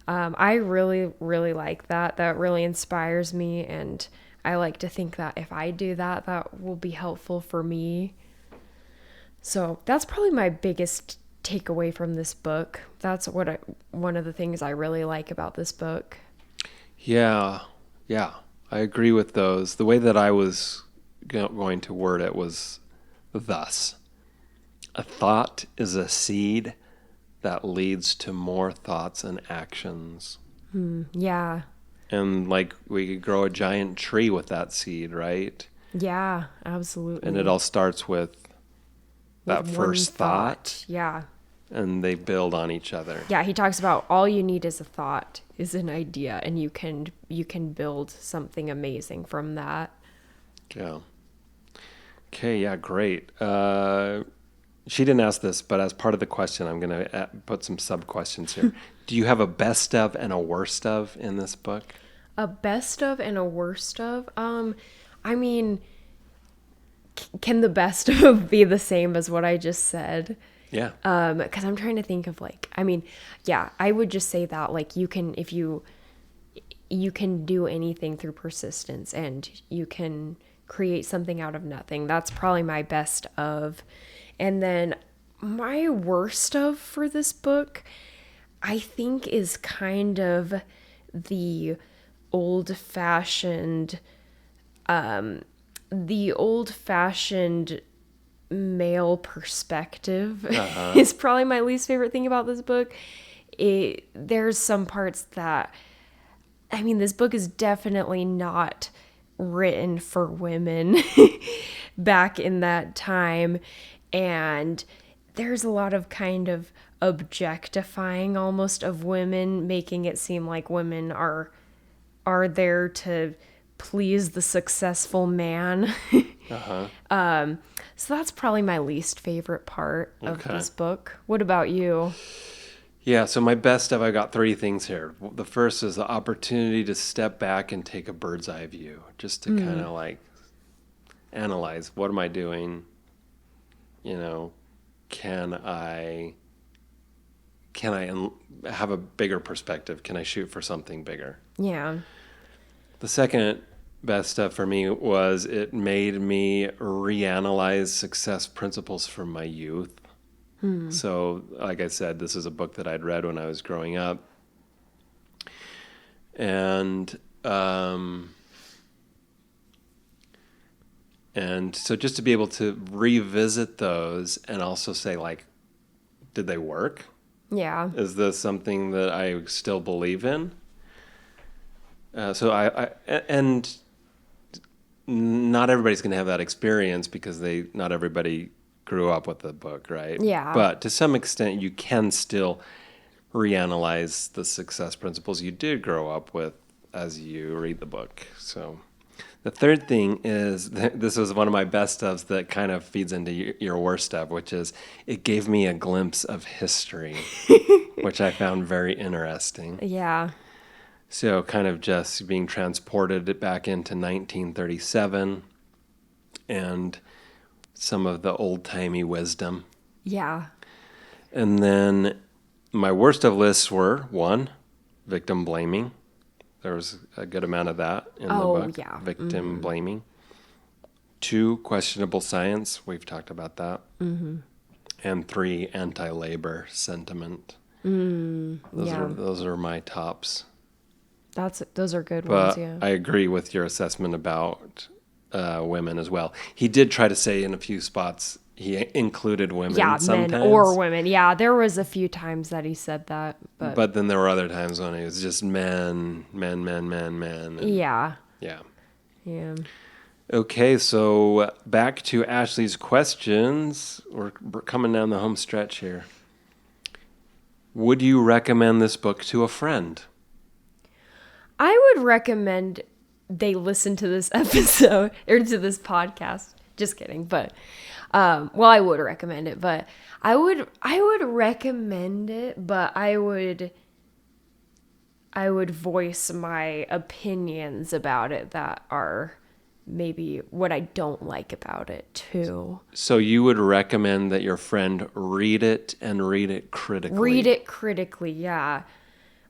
[SPEAKER 1] I really, really like that. That really inspires me, and I like to think that if I do that, that will be helpful for me. So that's probably my biggest takeaway from this book. That's one of the things I really like about this book.
[SPEAKER 2] Yeah, I agree with those. The way that I was going to word it was thus: a thought is a seed that leads to more thoughts and actions.
[SPEAKER 1] Yeah.
[SPEAKER 2] And like we could grow a giant tree with that seed, right?
[SPEAKER 1] Yeah, absolutely.
[SPEAKER 2] And it all starts with that
[SPEAKER 1] With
[SPEAKER 2] first
[SPEAKER 1] one
[SPEAKER 2] thought,
[SPEAKER 1] Yeah.
[SPEAKER 2] and they build on each other.
[SPEAKER 1] Yeah, he talks about all you need is a thought, is an idea, and you can build something amazing from that.
[SPEAKER 2] Yeah. Okay, yeah, great. She didn't ask this, but as part of the question, I'm going to put some sub-questions here. Do you have a best of and a worst of in this book?
[SPEAKER 1] A best of and a worst of? I mean, can the best of be the same as what I just said?
[SPEAKER 2] Yeah.
[SPEAKER 1] Because I'm trying to think of I would just say that you can, if you can do anything through persistence, and you can create something out of nothing. That's probably my best of. And then my worst of for this book, I think, is kind of the old-fashioned male perspective is probably my least favorite thing about this book. There's some parts that, I mean, this book is definitely not written for women back in that time. And there's a lot of kind of objectifying almost of women, making it seem like women are there to please the successful man. So that's probably my least favorite part of this book. What about you?
[SPEAKER 2] Yeah, so my best of, I got 3 things here. The first is the opportunity to step back and take a bird's eye view, just to kind of like analyze, what am I doing? You know, can I have a bigger perspective? Can I shoot for something bigger?
[SPEAKER 1] Yeah.
[SPEAKER 2] The second best stuff for me was it made me reanalyze success principles from my youth. So, like I said, this is a book that I'd read when I was growing up. And so just to be able to revisit those and also say, like, did they work?
[SPEAKER 1] Yeah.
[SPEAKER 2] Is this something that I still believe in? So and not everybody's going to have that experience because not everybody grew up with the book, right?
[SPEAKER 1] Yeah.
[SPEAKER 2] But to some extent, you can still reanalyze the success principles you did grow up with as you read the book. So the third thing is, this was one of my best ofs that kind of feeds into your worst of, which is it gave me a glimpse of history, which I found very interesting.
[SPEAKER 1] Yeah.
[SPEAKER 2] So kind of just being transported back into 1937 and some of the old-timey wisdom.
[SPEAKER 1] Yeah.
[SPEAKER 2] And then my worst of lists were, 1, victim blaming. There was a good amount of that in the book.
[SPEAKER 1] Yeah.
[SPEAKER 2] Victim blaming. 2, questionable science. We've talked about that. And 3, anti-labor sentiment. Those are my tops.
[SPEAKER 1] Those are good ones,
[SPEAKER 2] But
[SPEAKER 1] yeah.
[SPEAKER 2] I agree with your assessment about women as well. He did try to say in a few spots he included women sometimes.
[SPEAKER 1] Men or women. Yeah, there was a few times that he said that.
[SPEAKER 2] But then there were other times when it was just men.
[SPEAKER 1] Yeah.
[SPEAKER 2] Yeah.
[SPEAKER 1] Yeah.
[SPEAKER 2] Okay, so back to Ashley's questions. We're coming down the home stretch here. Would you recommend this book to a friend?
[SPEAKER 1] I would recommend they listen to this episode or to this podcast. Just kidding, but I would recommend it, but I would recommend it, but I would voice my opinions about it that are maybe what I don't like about it too.
[SPEAKER 2] So you would recommend that your friend read it and read it critically?
[SPEAKER 1] Read it critically, yeah.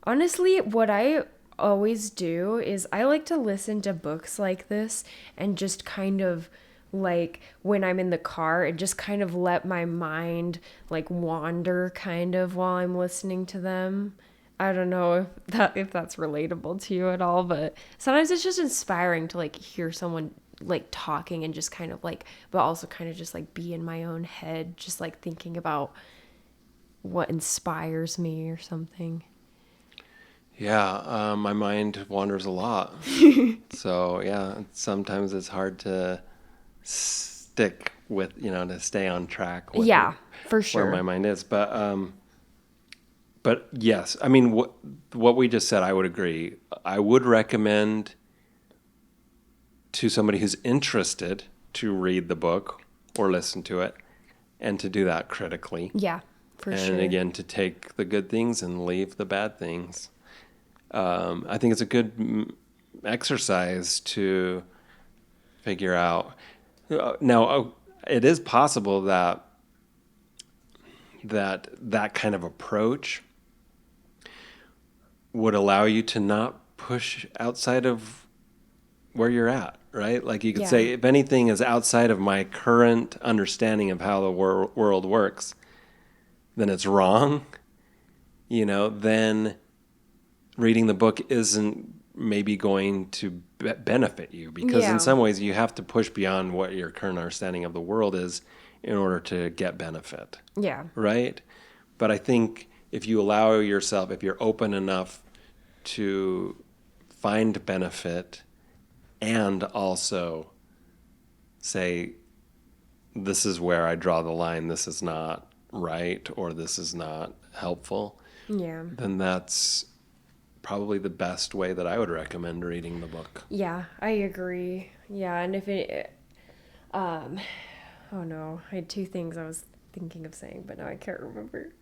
[SPEAKER 1] Honestly, what I always do is I like to listen to books like this and just kind of like when I'm in the car and just kind of let my mind like wander kind of while I'm listening to them. I don't know if that's relatable to you at all, but sometimes it's just inspiring to like hear someone like talking and just kind of like, but also kind of just like be in my own head, just like thinking about what inspires me or something.
[SPEAKER 2] Yeah, my mind wanders a lot. So, yeah, sometimes it's hard to stick with, to stay on track with
[SPEAKER 1] for sure.
[SPEAKER 2] where my mind is. But yes, I mean, what we just said, I would agree. I would recommend to somebody who's interested to read the book or listen to it and to do that critically.
[SPEAKER 1] Yeah, for sure.
[SPEAKER 2] And again, to take the good things and leave the bad things. I think it's a good exercise to figure out. Now, it is possible that kind of approach would allow you to not push outside of where you're at, right? Like you could say, if anything is outside of my current understanding of how the world works, then it's wrong, then reading the book isn't maybe going to benefit you, because in some ways you have to push beyond what your current understanding of the world is in order to get benefit.
[SPEAKER 1] Yeah.
[SPEAKER 2] Right? But I think if you allow yourself, if you're open enough to find benefit and also say, this is where I draw the line, this is not right, or this is not helpful, then that's probably the best way that I would recommend reading the book.
[SPEAKER 1] Yeah, I agree. Yeah, and if it, oh no, I had two things I was thinking of saying, but now I can't remember.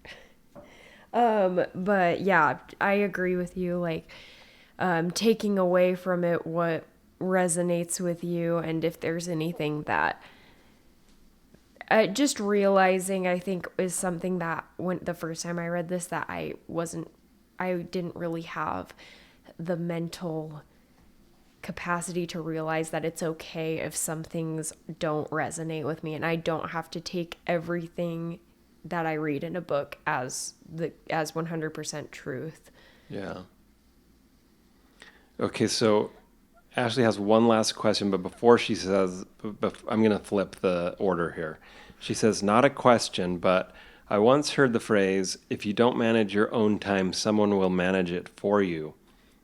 [SPEAKER 1] But yeah, I agree with you, like, taking away from it what resonates with you, and if there's anything that just realizing, I think, is something that when the first time I read this, that I didn't really have the mental capacity to realize that it's okay if some things don't resonate with me, and I don't have to take everything that I read in a book as 100% truth.
[SPEAKER 2] Yeah. Okay, so Ashley has one last question, but before she says, I'm going to flip the order here. She says, not a question, but I once heard the phrase, if you don't manage your own time, someone will manage it for you.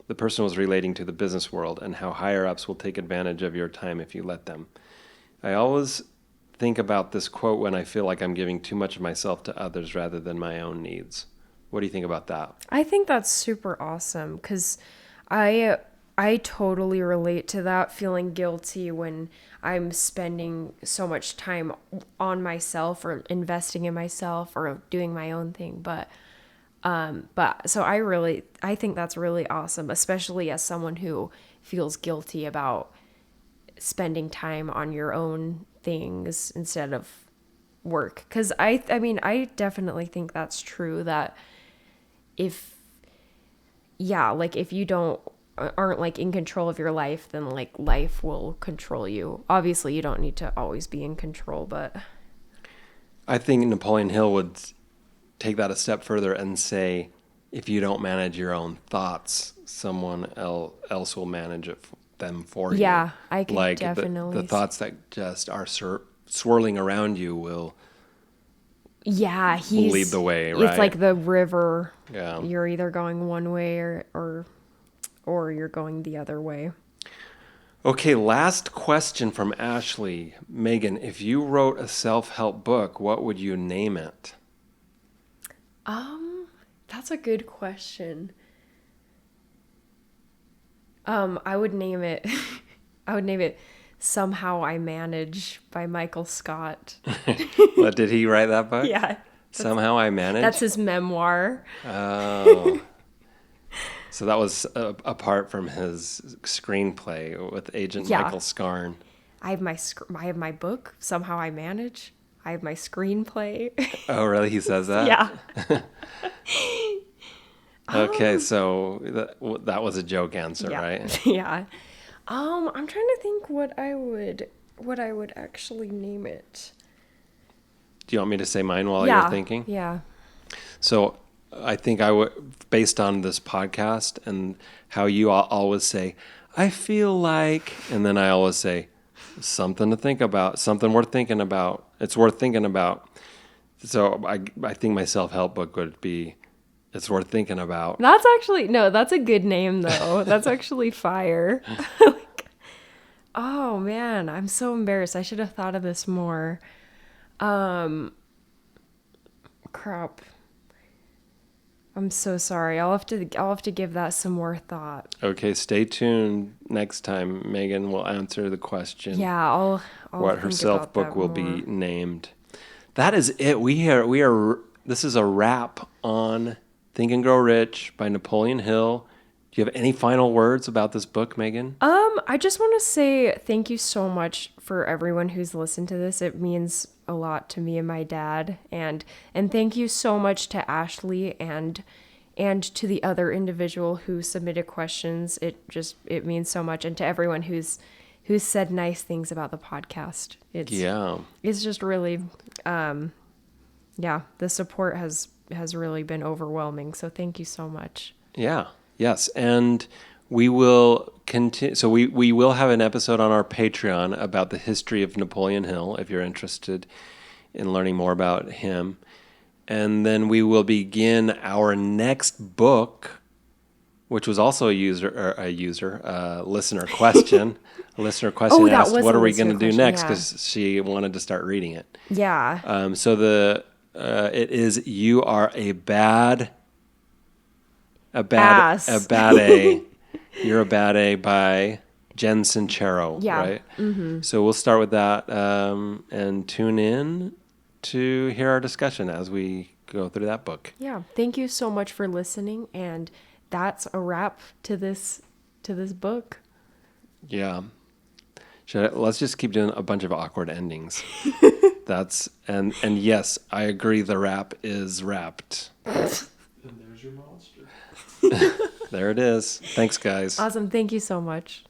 [SPEAKER 2] The person was relating to the business world and how higher-ups will take advantage of your time if you let them. I always think about this quote when I feel like I'm giving too much of myself to others rather than my own needs. What do you think about that?
[SPEAKER 1] I think that's super awesome, because I totally relate to that, feeling guilty when I'm spending so much time on myself or investing in myself or doing my own thing. But so I think that's really awesome, especially as someone who feels guilty about spending time on your own things instead of work. 'Cause I mean, I definitely think that's true, that if you aren't like in control of your life, then like life will control you. Obviously you don't need to always be in control, but
[SPEAKER 2] I think Napoleon Hill would take that a step further and say, if you don't manage your own thoughts, someone else will manage them for you.
[SPEAKER 1] Yeah, I can
[SPEAKER 2] like
[SPEAKER 1] definitely
[SPEAKER 2] the thoughts that just are swirling around you will lead the way, right?
[SPEAKER 1] It's like the river.
[SPEAKER 2] Yeah.
[SPEAKER 1] You're either going one way or you're going the other way.
[SPEAKER 2] Okay, last question from Ashley. Megan, if you wrote a self-help book, what would you name it?
[SPEAKER 1] That's a good question. I would name it Somehow I Manage by Michael Scott.
[SPEAKER 2] What, did he write that book?
[SPEAKER 1] Yeah.
[SPEAKER 2] Somehow I Manage?
[SPEAKER 1] That's his memoir.
[SPEAKER 2] Oh. So that was apart from his screenplay with Agent Michael Scarn.
[SPEAKER 1] I have my book, Somehow I Manage. I have my screenplay.
[SPEAKER 2] Oh, really? He says that?
[SPEAKER 1] Yeah.
[SPEAKER 2] Okay, so that was a joke answer, right?
[SPEAKER 1] Yeah. I'm trying to think what I would actually name it.
[SPEAKER 2] Do you want me to say mine while you're thinking?
[SPEAKER 1] Yeah.
[SPEAKER 2] So I think I would, based on this podcast and how you always say, I feel like, and then I always say, something to think about, something worth thinking about. It's worth thinking about. So I think my self-help book would be, it's worth thinking about.
[SPEAKER 1] That's a good name though. That's actually fire. Oh man, I'm so embarrassed. I should have thought of this more. Crap. I'm so sorry. I'll have to give that some more thought.
[SPEAKER 2] Okay, stay tuned. Next time, Megan will answer the question.
[SPEAKER 1] Yeah, I'll
[SPEAKER 2] what her
[SPEAKER 1] think
[SPEAKER 2] self
[SPEAKER 1] about
[SPEAKER 2] book
[SPEAKER 1] that
[SPEAKER 2] will
[SPEAKER 1] more.
[SPEAKER 2] be named. That is it. We are. This is a wrap on Think and Grow Rich by Napoleon Hill. Do you have any final words about this book, Megan?
[SPEAKER 1] I just want to say thank you so much for everyone who's listened to this. It means a lot to me and my dad, and thank you so much to Ashley and to the other individual who submitted questions. It means so much, and to everyone who's said nice things about the podcast. It's just really the support has really been overwhelming. So thank you so much.
[SPEAKER 2] Yeah. Yes. And we will continue. So we will have an episode on our Patreon about the history of Napoleon Hill, if you're interested in learning more about him. And then we will begin our next book, which was also a listener question. A listener question
[SPEAKER 1] that
[SPEAKER 2] asked,
[SPEAKER 1] was
[SPEAKER 2] "What
[SPEAKER 1] a
[SPEAKER 2] are we
[SPEAKER 1] listener
[SPEAKER 2] going to do
[SPEAKER 1] question,
[SPEAKER 2] next?"
[SPEAKER 1] yeah.
[SPEAKER 2] Because she wanted to start reading it.
[SPEAKER 1] Yeah.
[SPEAKER 2] So it is "You Are a Bad
[SPEAKER 1] Ass.
[SPEAKER 2] a Bad A." You're a Bad A by Jen Sincero,
[SPEAKER 1] Yeah.
[SPEAKER 2] right? Mm-hmm. So we'll start with that and tune in to hear our discussion as we go through that book.
[SPEAKER 1] Yeah. Thank you so much for listening. And that's a wrap to this book.
[SPEAKER 2] Yeah. Let's just keep doing a bunch of awkward endings. And yes, I agree. The wrap is wrapped.
[SPEAKER 7] And there's your monster.
[SPEAKER 2] There it is. Thanks, guys.
[SPEAKER 1] Awesome. Thank you so much.